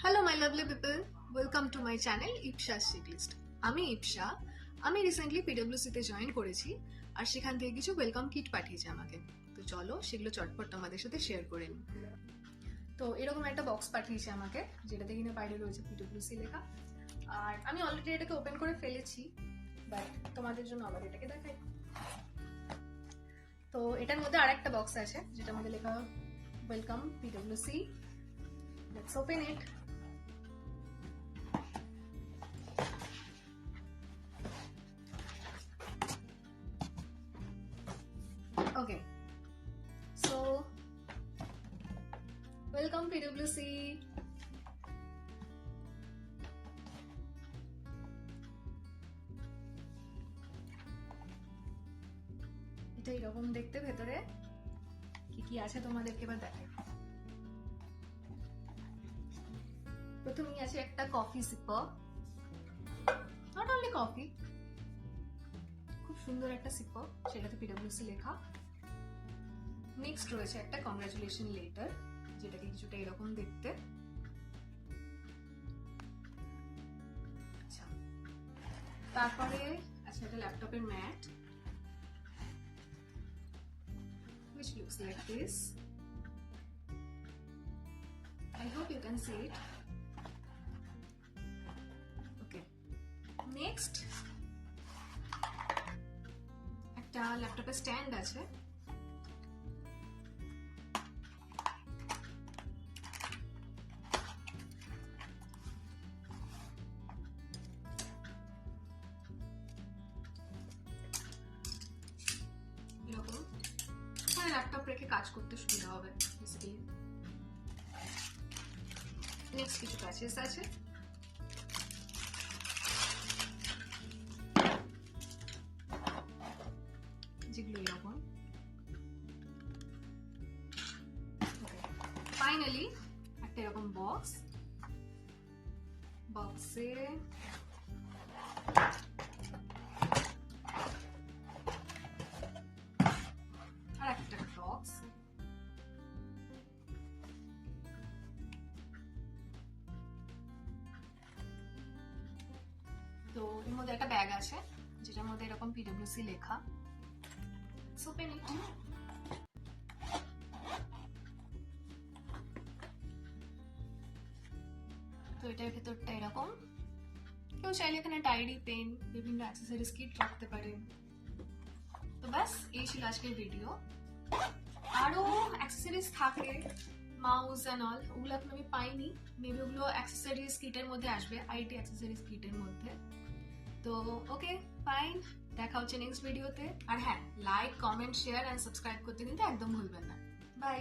Hello my lovely people, welcome to my channel Ipsha's checklist. আমি ইপশা। আমি recently পিডব্লিউসিতে join করেছি আর সেখান থেকে কিছু ওয়েলকাম কিট পাঠিয়েছে আমাকে। তো চলো সেগুলো চটপট তোমাদের সাথে শেয়ার করে নিই। তো এরকম একটা বক্স পাঠিয়েছে আমাকে, যেটাতে কিনা বাইরে রয়েছে পিডব্লিউসি লেখা। আর আমি অলরেডি এটাকে ওপেন করে ফেলেছি, বাট তোমাদের জন্য আবার এটাকে দেখাই। তো এটার মধ্যে আর একটা বক্স আছে যেটার মধ্যে লেখা ওয়েলকাম পিডব্লিউসি। Let's open it. Okay, so welcome PwC. এটা এরকম দেখতে, ভেতরে কি কি আছে তোমাদেরকে এবার দেখাই। প্রথমেই আছে একটা coffee sipper, not only coffee, খুব সুন্দর একটা সিপার, সেটাতে পিডব্লিউসি লেখা। নেক্সট রয়েছে একটা কংগ্রাচুলেশন লেটার, যেটাকে কিছুটা এরকম দেখতে। আচ্ছা, তারপরে আছে একটা ল্যাপটপের mat, which looks like this. I hope you can see it. Okay, next একটা ল্যাপটপের স্ট্যান্ড আছে। এরকম ল্যাপটপ রেখে কাজ করতে সুবিধা হবে বেসিক্যালি। নেক্সট কিছু প্যাচেস আছে, যেগুলো এরকম। ফাইনালি একটা এরকম বক্স, বক্সে আর একটা বক্স। তো এর মধ্যে একটা ব্যাগ আছে যেটার মধ্যে এরকম পিডব্লিউসি লেখা। Open it. তো এটার ভেতরটা এরকম। কেউ চাইলে এখানে ডায়েরি, পেন, বিভিন্ন অ্যাক্সেসরিজ কিট রাখতে পারে। তো ব্যাস, এই ছিল আজকের ভিডিও। আরো অ্যাক্সেসরিজ থাকলে, মাউস এন্ড অল, ওগুলো এখন আমি পাইনি। মেবি ওগুলো অ্যাক্সেসরিজ কিটের মধ্যে আসবে, আইটি অ্যাক্সেসরিজ কিটের মধ্যে। তো ওকে ফাইন, দেখা হচ্ছে নেক্সট ভিডিওতে। আর হ্যাঁ, like, comment, share and subscribe করতে কিন্তু একদম ভুলবেন না। বাই।